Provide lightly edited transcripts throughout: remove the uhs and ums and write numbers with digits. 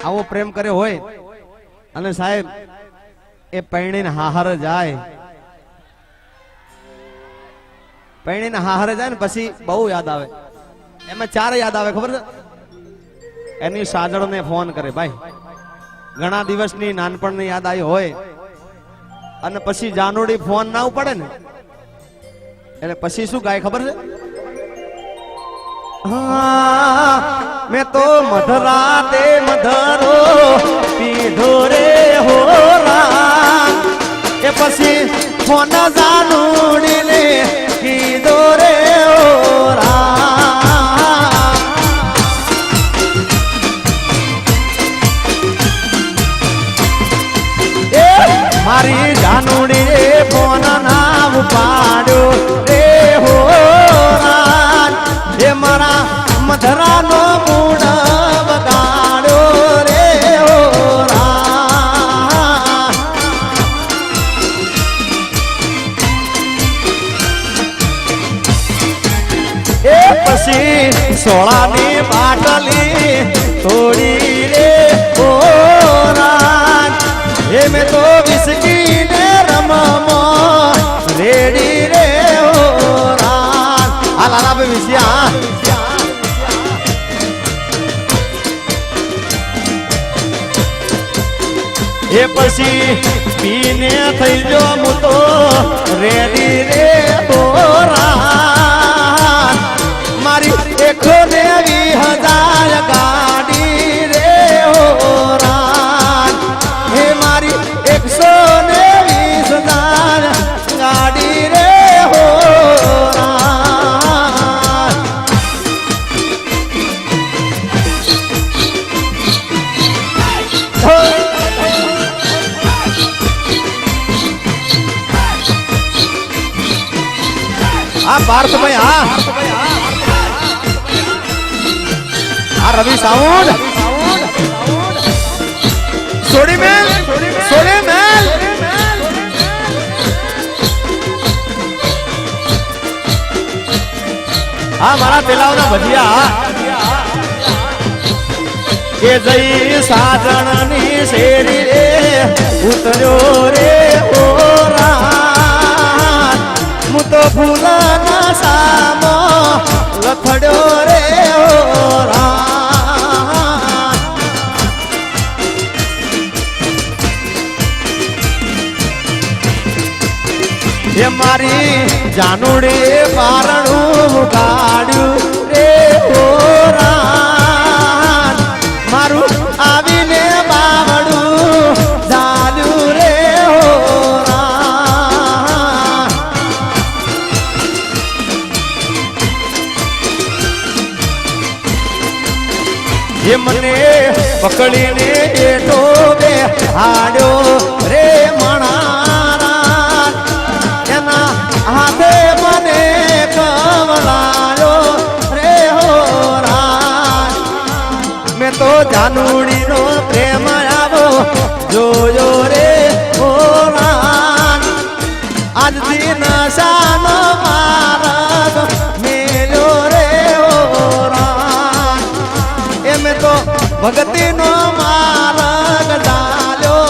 આવો પ્રેમ કરે હોય અને સાહેબ એ પૈણીને હાહાર જાય, પૈણીને હાહાર જાય ને પછી બહુ યાદ આવે. એમાં ચાર યાદ આવે ખબર છે? એની સાજળને ફોન કરે, ભાઈ ઘણા દિવસની નાનપણની યાદ આવી હોય અને પછી જાનુડી ફોન ના ઉપડે ને એટલે પછી શું ગાય ખબર છે? મેં તો મધરાતે મધરો પીધો રે હોરા, એ પછી ફોન જાનુડી ને કીધો રે હોરા. મારી જાનુડી રે ફોન ના ઉપાડ્યો રે હોરા, એ મારા મધરાનો મૂડ બગાડ્યો રે હોરા. એ પછી સોળાની બાટલી તોડી રે હોરા, એ મેં તો વિસકી ને રમમો રેડી રે હોરા. આ લાલા ભાઈ વિસ્યા એ પછી પીને થઈ જો હું તો રેડી રે હોરા. મારી 190,000 ગાડી રે હોરા, હે મારી 120,000 ગાડી રે હોરા. આ પાર્થભાઈ, આ રવિ સાઉન્ડ સોડી મેલ, સોડી મેલ. આ મારા પેલાઓના ભજીયા કે જઈ સાજણની શેરી રે ઉતર્યો રે ઓરા, હું તો ફૂલના સામો લખડ્યો રે ઓરા. એ મારી જાનુડી પારણું કાઢ્યું રે હોરા, મારું આવીને બાવડું ઝાલ્યું રે હોરા. એ મને પકડીને એટો બે હાડ્યો રે મણારા, એના હાથે મને કવડાયો રે હોરા. મેં તો જાનુડીનો પ્રેમ આવો જોયો રે હોરા, આજથી નશાનો માર્ગ મેલ્યો રે હોરા. એમ તો ભક્તિનો માર્ગ ચાલ્યો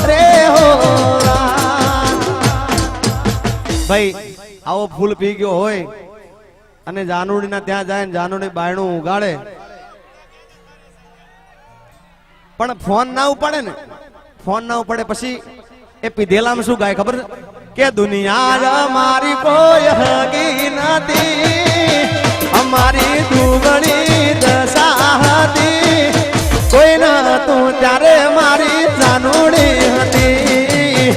રે હોરા. ભાઈ આવો ફૂલ પી ગયો હોય અને જાનુડીના ત્યાં જાય ને જાનુડી બાયણું ઉગાડે પણ ફોન ના ઉપાડે ને, ફોન ના ઉપાડે પછી એ પીધેલામાં શું ગાય ખબર કે દુનિયા મારી કોઈ હગી નથી, અમારી દુગણી દશા હતી, કોઈ ન તું ત્યારે મારી જાનુડી હતી.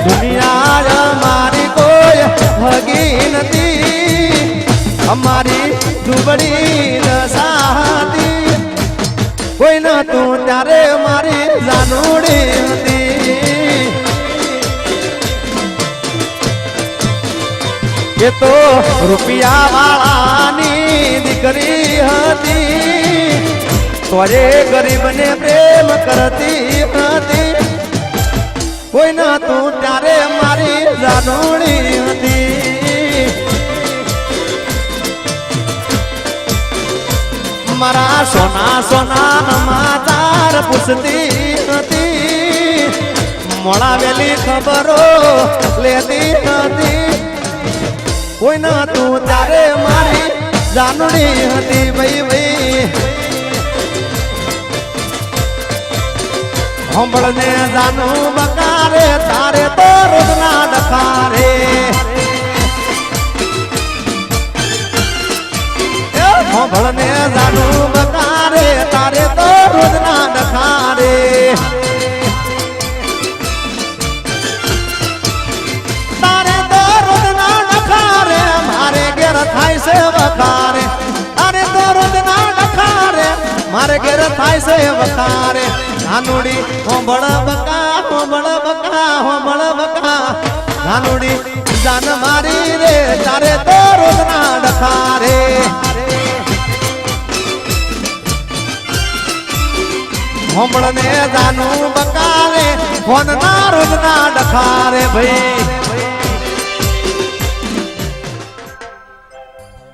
દુનિયા મારી કોઈ હગી નથી, અમારી દુબળી દશા હતી, કોઈ ન તું ત્યારે મારી જાનુડી હતી. એ તો રૂપિયા વાળાની દીકરી હતી, તોરે ગરીબને પ્રેમ કરતી હતી, કોઈ ન તું ત્યારે મારી જાનુડી હતી. મારા સોના સોના સમાચાર પૂછતી હતી મોળાવેલી ખબરો લેતી હતી કોઈ ના તું તારે મારી જાનડી હતી ભાઈ ભાઈ હોંભળને જાનું બકારે તારે તો રોજના ડખારે હોંભળને જાનું બકારે તારે તો રોજના ડખારે તારે તો રોજના ડખારે મારે ઘેર થાય છે વખારે તારે તો રોજના ડખારે મારે ઘેર થાય છે વખારે નાનુડી હોંભળ બકા હોંભળ બકા હોંભળ બકા નાનુડી જાન મારી રે તારે તો રોજના ડખારે હોંભળ ને જાનું બકારે ફોન ના રોજના ડખારે ભાઈ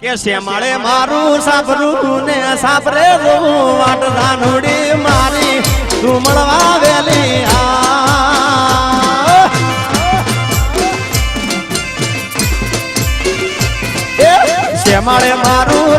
કે શેમાળે મારું સાપરું ને સાપરે જોવું વાટ રાનુડી મારી તું મળવા વેલી શેમાળે મારું